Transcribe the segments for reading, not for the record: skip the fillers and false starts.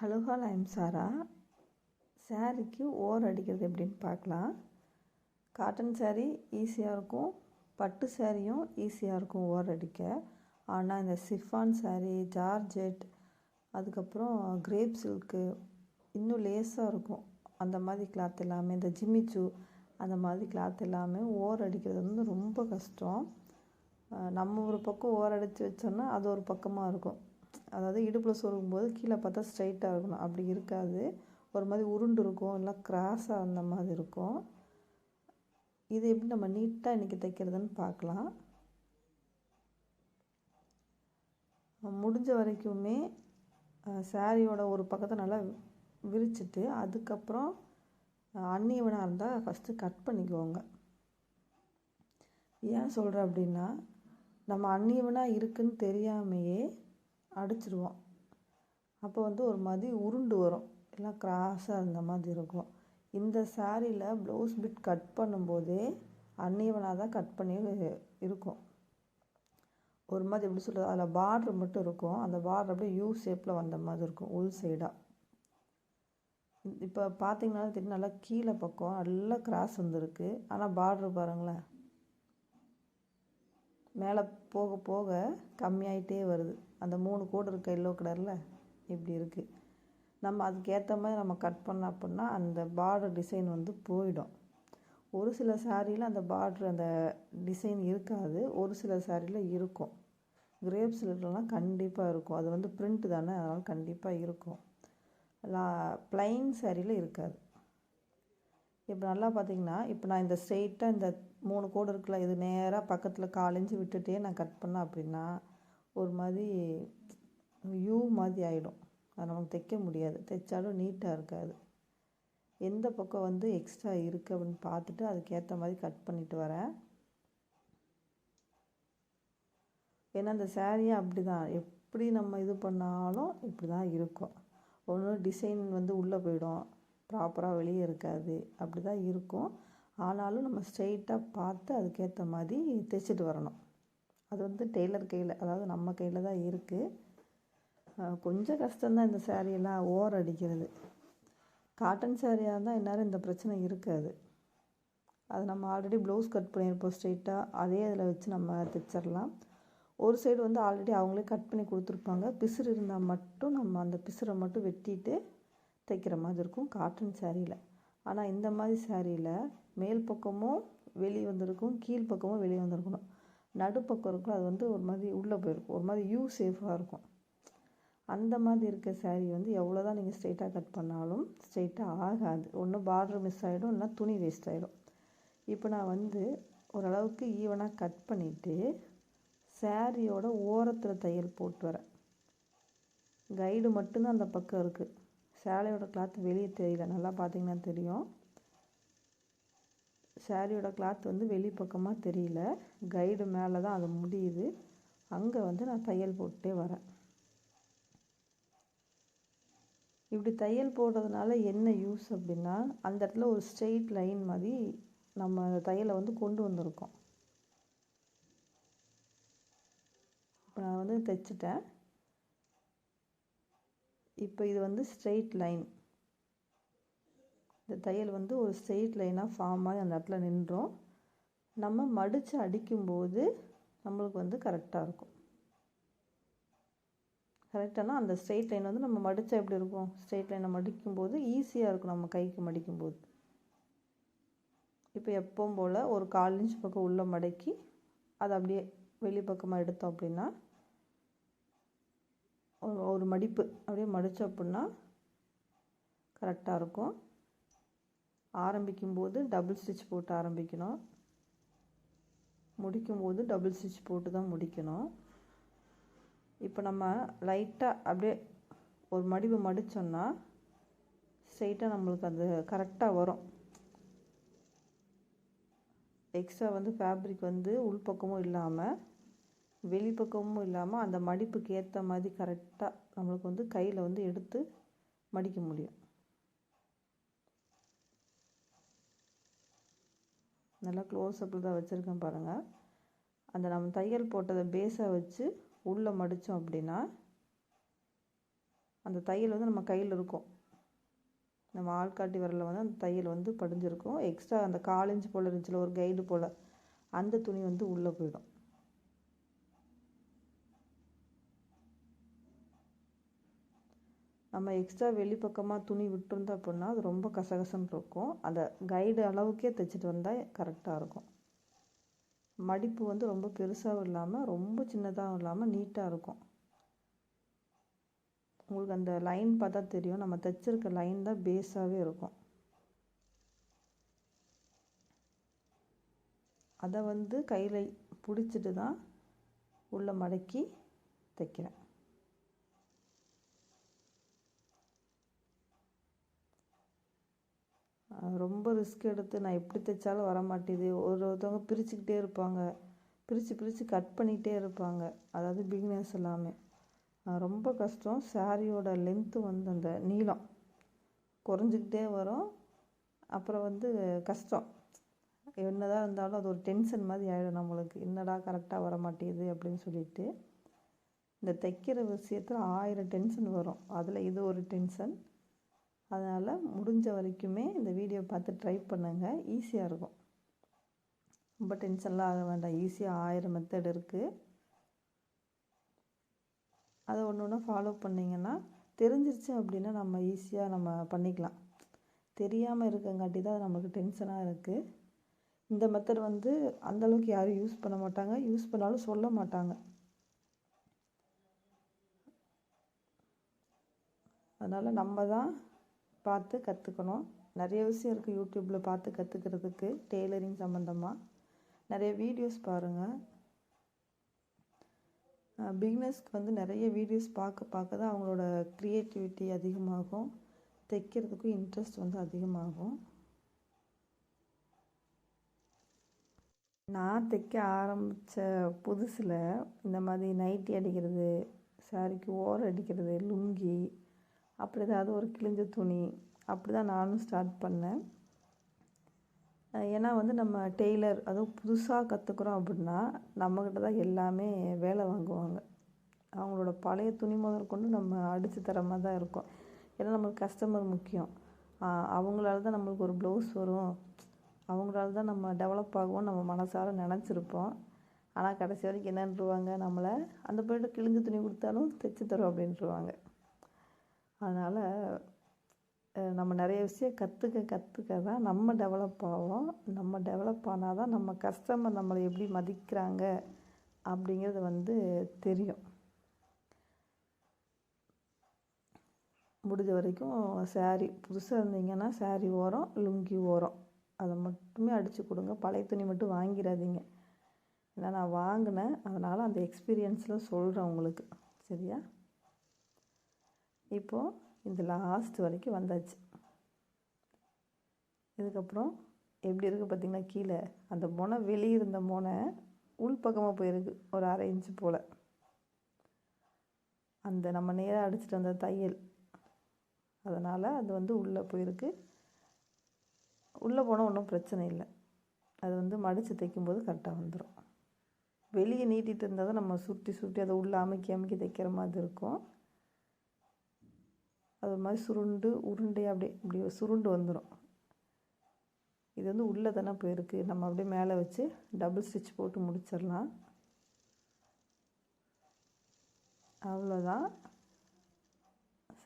Hello hall I'm சாரா. சாரீக்கு ஓர் அடிக்கிறது எப்படின்னு பார்க்கலாம். காட்டன் சாரீ ஈஸியாக இருக்கும், பட்டு சாரியும் ஈஸியாக இருக்கும் ஓர் அடிக்க. ஆனால் இந்த சிஃபான் சாரீ, ஜார்ஜெட், அதுக்கப்புறம் கிரேப் சில்க்கு, இன்னும் லேஸாக இருக்கும் அந்த மாதிரி கிளாத் எல்லாமே, இந்த ஜிம்மிச்சூ அந்த மாதிரி கிளாத் எல்லாமே ஓர் அடிக்கிறது வந்து ரொம்ப கஷ்டம். நம்ம ஒரு பக்கம் ஓர் அடித்து வச்சோன்னா அது ஒரு பக்கமாக இருக்கும். அதாவது இடுப்பில் சொருகும்போது கீழே பார்த்தா ஸ்ட்ரைட்டாக இருக்கணும், அப்படி இருக்காது. ஒரு மாதிரி உருண்டு இருக்கும், இல்லை கிராஸாக அந்த மாதிரி இருக்கும். இது எப்படி நம்ம நீட்டாக இன்றைக்கி தைக்கிறதுன்னு பார்க்கலாம். முடிஞ்ச வரைக்குமே சாரியோட ஒரு பக்கத்தை நல்லா விரிச்சிட்டு அதுக்கப்புறம் அன்னியவனாக இருந்தால் ஃபஸ்ட்டு கட் பண்ணிக்குவோங்க. ஏன் சொல்கிறேன் அப்படின்னா, நம்ம அன்னியவனாக இருக்குன்னு தெரியாமையே அடிச்சிடுவோம். அப்போ வந்து ஒரு மாதிரி உருண்டு வரும், எல்லாம் கிராஸாக அந்த மாதிரி இருக்கும். இந்த சாரியில் ப்ளவுஸ் பிட் கட் பண்ணும்போதே அன்னியவனாக தான் கட் பண்ணி இருக்கும். ஒரு மாதிரி எப்படி சொல்கிறது, அதில் பார்ட்ரு மட்டும் இருக்கும், அந்த பார்டர் அப்படியே யூ ஷேப்பில் வந்த மாதிரி இருக்கும் உள் சைடாக. இப்போ பார்த்தீங்கன்னாலும் தெரியும், நல்லா கீழே பக்கம் நல்லா கிராஸ் வந்துருக்கு. ஆனால் பார்ட்ரு பாருங்களேன், மேலே போக போக கம்மியாயிட்டே வருது. அந்த 3 கோடு இருக்க எல்லோ கலரில் இப்படி இருக்குது. நம்ம அதுக்கேற்ற மாதிரி நம்ம கட் பண்ண அப்படின்னா அந்த பார்டர் டிசைன் வந்து போயிடும். ஒரு சில சாரியில் அந்த பார்டர் அந்த டிசைன் இருக்காது, ஒரு சில சாரியில் இருக்கும். கிரேப் சில்க்லாம் கண்டிப்பாக இருக்கும், அது வந்து பிரிண்ட் தானே, அதனால் கண்டிப்பாக இருக்கும். ப்ளைன் சாரியில் இருக்காது. இப்போ நல்லா பார்த்திங்கன்னா, இப்போ நான் இந்த ஸ்ட்ரெயிட்டாக இந்த 3 கோடு இருக்குல்ல, இது நேராக பக்கத்தில் 4 இன்ச்சு விட்டுட்டே நான் கட் பண்ணேன் அப்படின்னா ஒரு மாதிரி யூ மாதிரி ஆகிடும். அதை நமக்கு தைக்க முடியாது, தைச்சாலும் நீட்டாக இருக்காது. எந்த பக்கம் வந்து எக்ஸ்ட்ரா இருக்குது அப்படின்னு பார்த்துட்டு அதுக்கேற்ற மாதிரி கட் பண்ணிட்டு வரேன். ஏன்னா அந்த சாரியை அப்படி தான், எப்படி நம்ம இது பண்ணாலும் இப்படி தான் இருக்கும். ஒன்று டிசைன் வந்து உள்ளே போயிடும், ப்ராப்பராக வெளியே இருக்காது, அப்படி தான் இருக்கும். ஆனாலும் நம்ம ஸ்ட்ரெயிட்டாக பார்த்து அதுக்கேற்ற மாதிரி தைச்சிட்டு வரணும். அது வந்து டெய்லர் கையில், அதாவது நம்ம கையில் தான் இருக்குது. கொஞ்சம் கஷ்டம்தான் இந்த சாரியெல்லாம் ஓர் அடிக்கிறது. காட்டன் சாரியாக இருந்தால் இந்நேரம் இந்த பிரச்சனை இருக்காது. அது நம்ம ஆல்ரெடி ப்ளவுஸ் கட் பண்ணியிருப்போம் ஸ்ட்ரெயிட்டாக, அதே அதில் வச்சு நம்ம தைச்சிடலாம். ஒரு சைடு வந்து ஆல்ரெடி அவங்களே கட் பண்ணி கொடுத்துருப்பாங்க, பிசுறு இருந்தால் மட்டும் நம்ம அந்த பிசுரை மட்டும் வெட்டிட்டு தைக்கிற மாதிரி இருக்கும் காட்டன் சாரியில். ஆனால் இந்த மாதிரி சாரியில் மேல் பக்கமும் வெளியே வந்திருக்கும், கீழ் பக்கமும் வெளியே வந்திருக்கணும். நடுப்பக்கம் இருக்கும், அது வந்து ஒரு மாதிரி உள்ளே போயிருக்கும், ஒரு மாதிரி யூ சேஃபாக இருக்கும். அந்த மாதிரி இருக்க சாரீ வந்து எவ்வளோ தான் நீங்கள் ஸ்ட்ரெயிட்டாக கட் பண்ணாலும் ஸ்ட்ரெயிட்டாக ஆகாது. ஒன்று பார்டர் மிஸ் ஆகிடும், இல்லைனா துணி வேஸ்ட் ஆகிடும். இப்போ நான் வந்து ஓரளவுக்கு ஈவனாக கட் பண்ணிவிட்டு சாரியோட ஓரத்தில் தையல் போட்டு வரேன். கைடு மட்டும்தான் அந்த பக்கம் இருக்குது, சேலையோட கிளாத் வெளியே தெரியல. நல்லா பார்த்திங்கன்னா தெரியும், சாரியோட கிளாத் வந்து வெளி பக்கமாக தெரியல, கைடு மேலே தான் அது முடியுது. அங்கே வந்து நான் தையல் போட்டே வரேன். இப்படி தையல் போடுறதுனால என்ன யூஸ் அப்படின்னா, அந்த இடத்துல ஒரு ஸ்ட்ரெயிட் லைன் மாதிரி நம்ம அந்த தையலை வந்து கொண்டு வந்திருக்கோம். இப்போ நான் வந்து தைச்சிட்டேன். இப்போ இது வந்து ஸ்ட்ரெயிட் லைன், இந்த தையல் வந்து ஒரு ஸ்ட்ரெயிட் லைனாக ஃபார்ம் ஆகி அந்த இடத்துல நின்றோம். நம்ம மடித்து அடிக்கும்போது நம்மளுக்கு வந்து கரெக்டாக இருக்கும். கரெக்டானா அந்த ஸ்ட்ரெயிட் லைன் வந்து நம்ம மடித்தா எப்படி இருக்கும், ஸ்ட்ரெயிட் லைனை மடிக்கும்போது ஈஸியாக இருக்கும் நம்ம கைக்கு மடிக்கும்போது. இப்போ எப்பவும் போல் ஒரு 4 இன்ச் பக்கம் உள்ளே மடக்கி அதை அப்படியே வெளி பக்கமாக எடுத்தோம் அப்படின்னா ஒரு மடிப்பு அப்படியே மடித்தோம் அப்படின்னா கரெக்டாக இருக்கும். ஆரம்பிக்கும்போது டபுள் ஸ்டிச் போட்டு ஆரம்பிக்கணும், முடிக்கும்போது டபுள் ஸ்டிச் போட்டு தான் முடிக்கணும். இப்போ நம்ம லைட்டாக அப்படியே ஒரு மடிப்பு மடித்தோன்னா ஸ்ட்ரெயிட்டாக நம்மளுக்கு அது கரெக்டாக வரும். எக்ஸ்ட்ரா வந்து ஃபேப்ரிக் வந்து உள்பக்கமும் இல்லாமல் வெளிப்பக்கமும் இல்லாமல் அந்த மடிப்புக்கு ஏற்ற மாதிரி கரெக்டாக நம்மளுக்கு வந்து கையில் வந்து எடுத்து மடிக்க முடியும். நல்லா க்ளோஸ்அப்பில் தான் வச்சுருக்கேன் பாருங்கள். அந்த நம்ம தையல் போட்டதை பேஸாக வச்சு உள்ளே மடித்தோம் அப்படின்னா அந்த தையல் வந்து நம்ம கையில் இருக்கும். நம்ம ஆள்காட்டி விரலில் வந்து அந்த தையல் வந்து படிஞ்சிருக்கும். எக்ஸ்ட்ரா அந்த 1/4 இன்ச் போல் இருந்துச்சுல ஒரு கைடு போல், அந்த துணி வந்து உள்ளே போயிடும். நம்ம எக்ஸ்ட்ரா வெளிப்பக்கமாக துணி விட்டுருந்தோம் அப்படின்னா அது ரொம்ப கசகசன்னு இருக்கும். அந்த கைடு அளவுக்கே தைச்சிட்டு வந்தால் கரெக்டாக இருக்கும். மடிப்பு வந்து ரொம்ப பெருசாகவும் இல்லாமல் ரொம்ப சின்னதாகவும் இல்லாமல் நீட்டாக இருக்கும். உங்களுக்கு அந்த லைன் பார்த்தா தெரியும், நம்ம தைச்சிருக்க லைன் தான் பேஸாகவே இருக்கும். அதை வந்து கையில் பிடிச்சிட்டு தான் உள்ளே மடக்கி தைக்கிறேன். ரொம்ப ரிஸ்க் எடுத்து நான் எப்படி தைச்சாலும் வர மாட்டேது. ஒருத்தவங்க பிரிச்சுக்கிட்டே இருப்பாங்க, பிரித்து கட் பண்ணிகிட்டே இருப்பாங்க. அதாவது பிகினர்ஸ் எல்லாமே ரொம்ப கஷ்டம். சாரியோட லென்த்து வந்து அந்த நீளம் குறைஞ்சிக்கிட்டே வரும். அப்புறம் வந்து கஷ்டம். என்னதான் இருந்தாலும் அது ஒரு டென்ஷன் மாதிரி ஆகிடும் நம்மளுக்கு. என்னடா கரெக்டாக வர மாட்டேங்குது அப்படின்னு சொல்லிட்டு இந்த தைக்கிற விஷயத்தில் 1000 டென்ஷன் வரும். அதில் இது ஒரு டென்ஷன். அதனால் முடிஞ்ச வரைக்குமே இந்த வீடியோ பார்த்து ட்ரை பண்ணுங்கள். ஈஸியாக இருக்கும். ரொம்ப டென்ஷன்லாம் ஆக வேண்டாம். ஈஸியாக 1000 மெத்தட் இருக்குது. அதை ஒன்று ஒன்றா ஃபாலோ பண்ணிங்கன்னா தெரிஞ்சிருச்சு அப்படின்னா நம்ம ஈஸியாக நம்ம பண்ணிக்கலாம். தெரியாமல் இருக்கங்காட்டி தான் நமக்கு டென்ஷனாக இருக்குது. இந்த மெத்தட் வந்து அந்தளவுக்கு யாரும் யூஸ் பண்ண மாட்டாங்க, யூஸ் பண்ணாலும் சொல்ல மாட்டாங்க. அதனால் நம்ம தான் பார்த்து கற்றுக்கணும். நிறைய விஷயம் இருக்குது யூடியூப்பில் பார்த்து கற்றுக்கிறதுக்கு. டெய்லரிங் சம்மந்தமாக நிறைய வீடியோஸ் பாருங்கள். பிகினர்ஸ்க்கு வந்து நிறைய வீடியோஸ் பார்க்க தான் அவங்களோட க்ரியேட்டிவிட்டி அதிகமாகும், தைக்கிறதுக்கும் இன்ட்ரெஸ்ட் வந்து அதிகமாகும். நான் தைக்க ஆரம்பித்த புதுசில் இந்த மாதிரி நைட்டி அடிக்கிறது, சாரிக்கு ஓரம் அடிக்கிறது, லுங்கி, அப்படி ஏதாவது ஒரு கிழிஞ்ச துணி, அப்படி தான் நானும் ஸ்டார்ட் பண்ணேன். ஏன்னா வந்து நம்ம டெய்லர் அதுவும் புதுசாக கற்றுக்குறோம் அப்படின்னா நம்மக்கிட்ட தான் எல்லாமே வேலை வாங்குவாங்க. அவங்களோட பழைய துணி முதற்கொண்டு நம்ம அடித்து தர மாதிரி தான் இருக்கும். ஏன்னா நம்மளுக்கு கஸ்டமர் முக்கியம். அவங்களால தான் நம்மளுக்கு ஒரு ப்ளவுஸ் வரும், அவங்களால தான் நம்ம டெவலப் ஆகுவோம் நம்ம மனசார நினச்சிருப்போம். ஆனால் கடைசி வரைக்கும் என்னன்றுவாங்க, நம்மளை அந்த போய்ட்டு கிழிஞ்ச துணி கொடுத்தாலும் தைச்சி தரோம் அப்படின்ட்டுருவாங்க. அதனால் நம்ம நிறைய விஷயம் கற்றுக்க தான் நம்ம டெவலப் ஆகும். நம்ம டெவலப் ஆனால் தான் நம்ம கஸ்டமர் நம்மளை எப்படி மதிக்கிறாங்க அப்படிங்கிறது வந்து தெரியும். முடிஞ்ச வரைக்கும் சாரீ புதுசாக இருந்தீங்கன்னா சாரீ ஓரம், லுங்கி ஓரம் அதை மட்டுமே அடித்து கொடுங்க. பழைய துணி மட்டும் வாங்கிடாதீங்க. ஏன்னா நான் வாங்கினேன், அதனால் அந்த எக்ஸ்பீரியன்ஸில் சொல்கிறேன் உங்களுக்கு. சரியா? இப்போது இந்த லாஸ்ட் வரைக்கும் வந்தாச்சு. இதுக்கப்புறம் எப்படி இருக்குது பார்த்திங்கன்னா, கீழே அந்த மொனை வெளியே இருந்த மொனை உள்பக்கமாக போயிருக்கு ஒரு 1/2 இன்ச்சு போல். அந்த நம்ம நேராக அடிச்சுட்டு வந்த தையல், அதனால் அது வந்து உள்ளே போயிருக்கு. உள்ளே போனால் ஒன்றும் பிரச்சனை இல்லை. அது வந்து மடித்து தைக்கும்போது கரெக்டாக வந்துடும். வெளியே நீட்டிகிட்டு இருந்தால் தான் நம்ம சுற்றி அதை உள்ளே அமுக்கி தைக்கிற மாதிரி இருக்கும். அது மாதிரி சுருண்டு உருண்டை அப்படியே இப்படி சுருண்டு வந்துடும். இது வந்து உள்ளே தானே போயிருக்கு, நம்ம அப்படியே மேலே வச்சு டபுள் ஸ்டிச் போட்டு முடிச்சிடலாம். அவ்வளோதான்.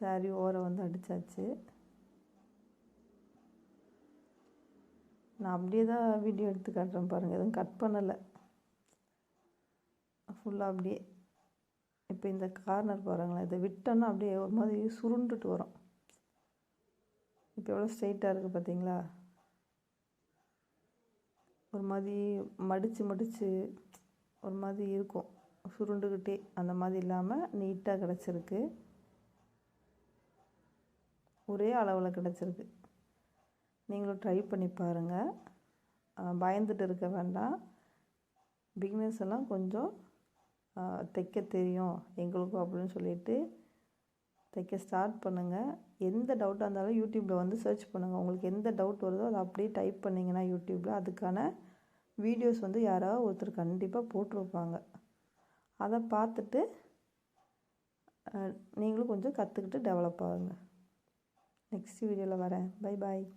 சாரி ஓரம் வந்து அடித்தாச்சு. நான் அப்படியே தான் வீடியோ எடுத்து காட்டுறேன் பாருங்கள், எதுவும் கட் பண்ணலை, ஃபுல்லாக அப்படியே. இப்போ இந்த கார்னர் பாருங்களேன், இதை விட்டோன்னா அப்படியே ஒரு மாதிரி சுருண்டுட்டு வரும். இப்போ எவ்வளோ ஸ்ட்ரெயிட்டாக இருக்குது பார்த்தீங்களா? ஒரு மாதிரி மடித்து ஒரு மாதிரி இருக்கும், சுருண்டுக்கிட்டே. அந்த மாதிரி இல்லாமல் நீட்டாக கிடச்சிருக்கு, ஒரே அளவில் கிடச்சிருக்கு. நீங்களும் ட்ரை பண்ணி பாருங்கள். பயந்துட்டு இருக்க வேண்டாம். பிகினர்ஸ் எல்லாம் கொஞ்சம் தைக்க தெரியும் எங்களுக்கும் அப்படின்னு சொல்லிட்டு தைக்க ஸ்டார்ட் பண்ணுங்கள். எந்த டவுட்டாக இருந்தாலும் யூடியூப்பில் வந்து சர்ச் பண்ணுங்கள். உங்களுக்கு எந்த டவுட் வருதோ அதை அப்படியே டைப் பண்ணிங்கன்னா யூடியூப்பில் அதுக்கான வீடியோஸ் வந்து யாராவது ஒருத்தர் கண்டிப்பாக போட்டிருப்பாங்க. அதை பார்த்துட்டு நீங்களும் கொஞ்சம் கற்றுக்கிட்டு டெவலப் ஆகுங்க. நெக்ஸ்ட் வீடியோவில் வரேன். Bye bye.